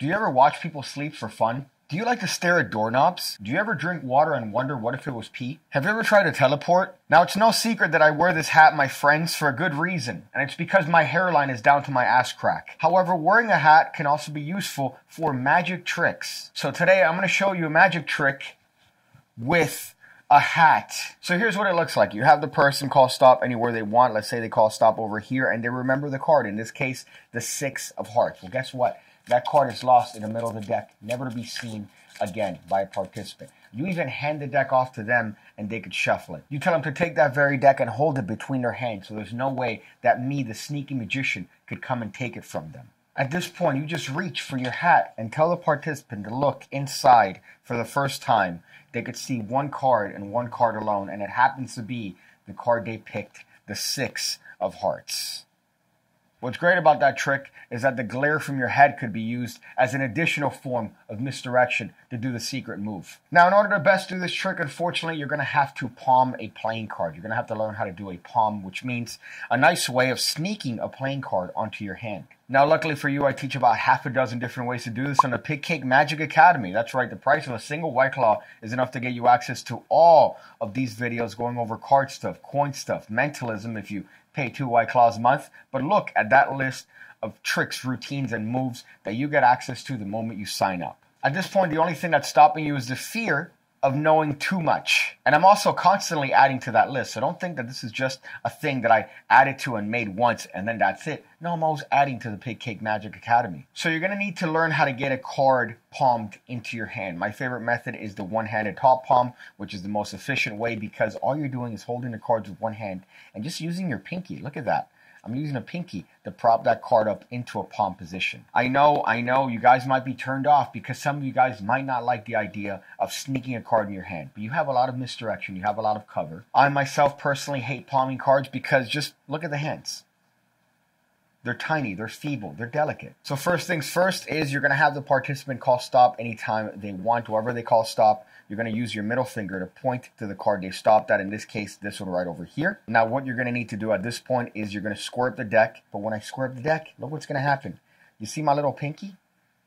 Do you ever watch people sleep for fun? Do you like to stare at doorknobs? Do you ever drink water and wonder what if it was pee? Have you ever tried to teleport? Now, it's no secret that I wear this hat, my friends, for a good reason, and it's because my hairline is down to my ass crack. However, wearing a hat can also be useful for magic tricks. So today, I'm going to show you a magic trick with a hat. So here's what it looks like. You have the person call stop anywhere they want. Let's say they call stop over here, and they remember the card. In this case, the 6 of hearts. Well, guess what? That card is lost in the middle of the deck, never to be seen again by a participant. You even hand the deck off to them and they could shuffle it. You tell them to take that very deck and hold it between their hands, so there's no way that me, the sneaky magician, could come and take it from them. At this point, you just reach for your hat and tell the participant to look inside for the first time. They could see one card and one card alone, and it happens to be the card they picked, the 6 of hearts. What's great about that trick is that the glare from your head could be used as an additional form of misdirection to do the secret move. Now, in order to best do this trick, unfortunately, you're going to have to palm a playing card. You're going to have to learn how to do a palm, which means a nice way of sneaking a playing card onto your hand. Now, luckily for you, I teach about half a dozen different ways to do this on the PigCake Magic Academy. That's right, the price of a single White Claw is enough to get you access to all of these videos going over card stuff, coin stuff, mentalism if you pay 2 White Claws a month. But look at that list of tricks, routines, and moves that you get access to the moment you sign up. At this point, the only thing that's stopping you is the fear of knowing too much. And I'm also constantly adding to that list. So don't think that this is just a thing that I added to and made once and then that's it. No, I'm always adding to the PigCake Magic Academy. So you're going to need to learn how to get a card palmed into your hand. My favorite method is the one-handed top palm, which is the most efficient way because all you're doing is holding the cards with one hand and just using your pinky. Look at that. I'm using a pinky to prop that card up into a palm position. I know, you guys might be turned off because some of you guys might not like the idea of sneaking a card in your hand, but you have a lot of misdirection, you have a lot of cover. I myself personally hate palming cards because just look at the hands. They're tiny, they're feeble, they're delicate. So first things first is you're going to have the participant call stop anytime they want. Whoever they call stop, you're going to use your middle finger to point to the card they stopped at. In this case, this one right over here. Now what you're going to need to do at this point is you're going to square up the deck. But when I square up the deck, look what's going to happen. You see my little pinky?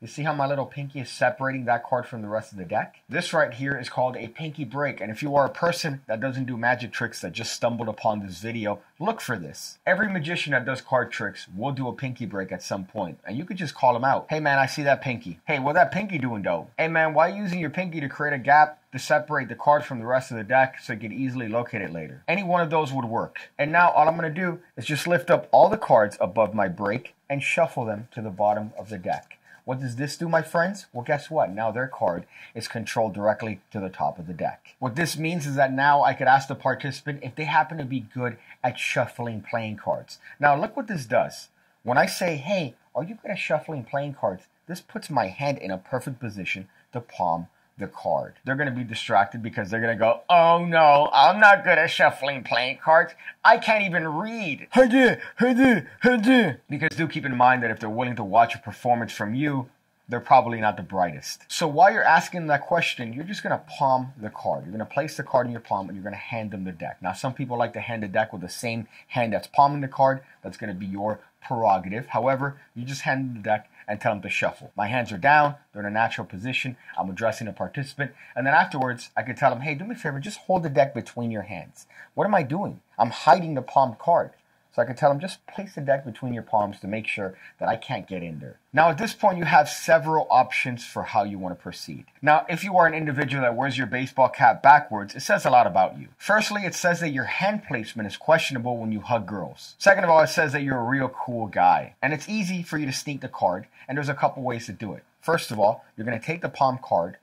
You see how my little pinky is separating that card from the rest of the deck? This right here is called a pinky break. And if you are a person that doesn't do magic tricks that just stumbled upon this video, look for this. Every magician that does card tricks will do a pinky break at some point. And you could just call them out. Hey man, I see that pinky. Hey, what that pinky doing though? Hey man, why are you using your pinky to create a gap to separate the card from the rest of the deck so you can easily locate it later? Any one of those would work. And now all I'm going to do is just lift up all the cards above my break and shuffle them to the bottom of the deck. What does this do, my friends? Well, guess what? Now their card is controlled directly to the top of the deck. What this means is that now I could ask the participant if they happen to be good at shuffling playing cards. Now, look what this does. When I say, hey, are you good at shuffling playing cards? This puts my hand in a perfect position to palm the card. They're going to be distracted because they're going to go, oh no, I'm not good at shuffling playing cards. I can't even read. Because do keep in mind that if they're willing to watch a performance from you, they're probably not the brightest. So while you're asking that question, you're just going to palm the card. You're going to place the card in your palm and you're going to hand them the deck. Now, some people like to hand the deck with the same hand that's palming the card. That's going to be your prerogative. However, you just hand them the deck and tell them to shuffle. My hands are down, they're in a natural position, I'm addressing the participant, and then afterwards, I could tell them, hey, do me a favor, just hold the deck between your hands. What am I doing? I'm hiding the palmed card. So I could tell them, just place the deck between your palms to make sure that I can't get in there. Now at this point, you have several options for how you want to proceed. Now, if you are an individual that wears your baseball cap backwards, it says a lot about you. Firstly, it says that your hand placement is questionable when you hug girls. Second of all, it says that you're a real cool guy. And it's easy for you to sneak the card, and there's a couple ways to do it. First of all, you're going to take the palm card,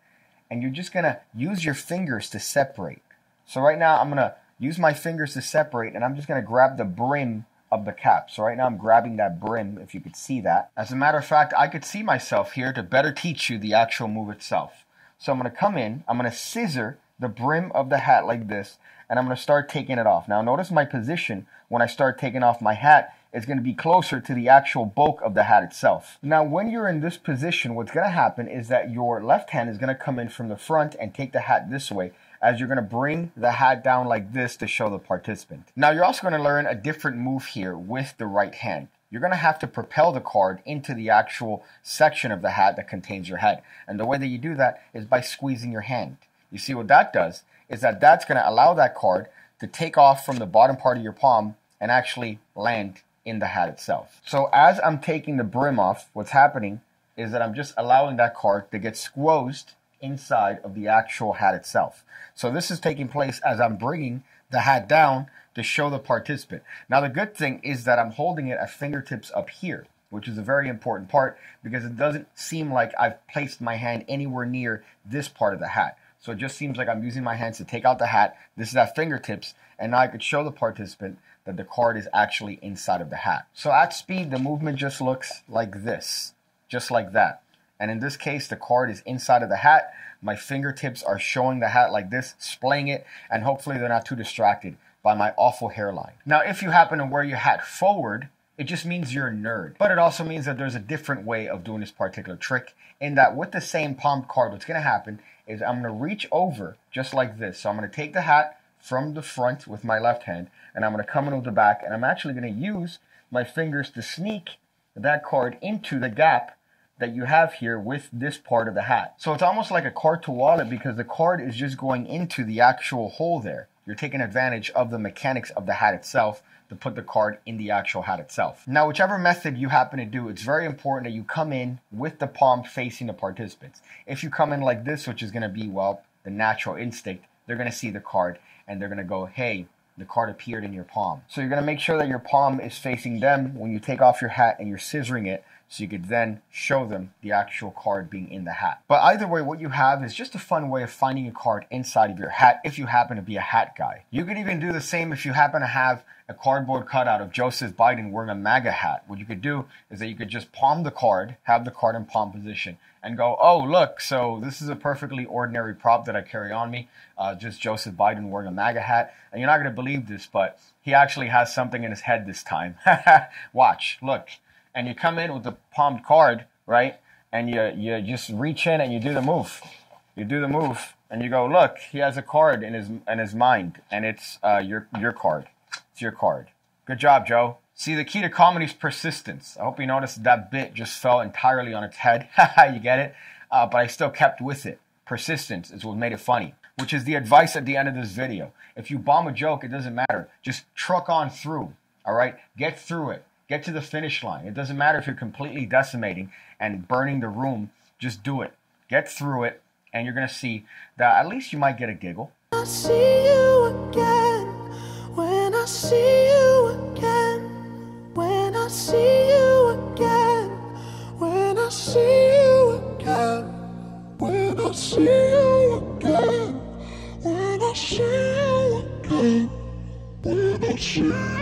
and you're just going to use your fingers to separate. So right now, I'm going to use my fingers to separate, and I'm just going to grab the brim of the cap. So right now I'm grabbing that brim, if you could see that. As a matter of fact, I could see myself here to better teach you the actual move itself. So I'm going to come in, I'm going to scissor the brim of the hat like this, and I'm going to start taking it off. Now notice my position when I start taking off my hat is going to be closer to the actual bulk of the hat itself. Now when you're in this position, what's going to happen is that your left hand is going to come in from the front and take the hat this way, as you're going to bring the hat down like this to show the participant. Now you're also going to learn a different move here with the right hand. you're going to have to propel the card into the actual section of the hat that contains your head. And the way that you do that is by squeezing your hand. You see what that does is that that's going to allow that card to take off from the bottom part of your palm and actually land in the hat itself. So as I'm taking the brim off, what's happening is that I'm just allowing that card to get squeezed inside of the actual hat itself. So this is taking place as I'm bringing the hat down to show the participant. Now the good thing is that I'm holding it at fingertips up here, which is a very important part because it doesn't seem like I've placed my hand anywhere near this part of the hat. So it just seems like I'm using my hands to take out the hat. This is at fingertips, and now I could show the participant that the card is actually inside of the hat. So at speed, the movement just looks like this, just like that. And in this case, the card is inside of the hat. My fingertips are showing the hat like this, splaying it, and hopefully they're not too distracted by my awful hairline. Now, if you happen to wear your hat forward, it just means you're a nerd. But it also means that there's a different way of doing this particular trick, in that with the same palmed card, what's going to happen is I'm going to reach over just like this. So I'm going to take the hat from the front with my left hand, and I'm going to come in with the back, and I'm actually going to use my fingers to sneak that card into the gap that you have here with this part of the hat. So it's almost like a card to wallet because the card is just going into the actual hole there. You're taking advantage of the mechanics of the hat itself to put the card in the actual hat itself. Now, whichever method you happen to do, it's very important that you come in with the palm facing the participants. If you come in like this, which is going to be, well, the natural instinct, they're going to see the card and they're going to go, hey, the card appeared in your palm. So you're going to make sure that your palm is facing them when you take off your hat and you're scissoring it, so you could then show them the actual card being in the hat. But either way, what you have is just a fun way of finding a card inside of your hat if you happen to be a hat guy. You could even do the same if you happen to have a cardboard cutout of Joseph Biden wearing a MAGA hat. What you could do is that you could just palm the card, have the card in palm position, and go, oh, look, so this is a perfectly ordinary prop that I carry on me, just Joseph Biden wearing a MAGA hat. And you're not going to believe this, but he actually has something in his head this time. Watch, look. And you come in with the palmed card, right? And you just reach in and you do the move. You do the move and you go, look, he has a card in his mind, and it's your card. It's your card. Good job, Joe. See, the key to comedy is persistence. I hope you noticed that bit just fell entirely on its head. You get it? But I still kept with it. Persistence is what made it funny, which is the advice at the end of this video. If you bomb a joke, it doesn't matter. Just truck on through, all right? Get through it. Get to the finish line. It doesn't matter if you're completely decimating and burning the room. Just do it. Get through it, and you're going to see that at least you might get a giggle. I see you again. When I see you again. When I see you again. When I see you again. When I see you again. When I see you again. When I see you again.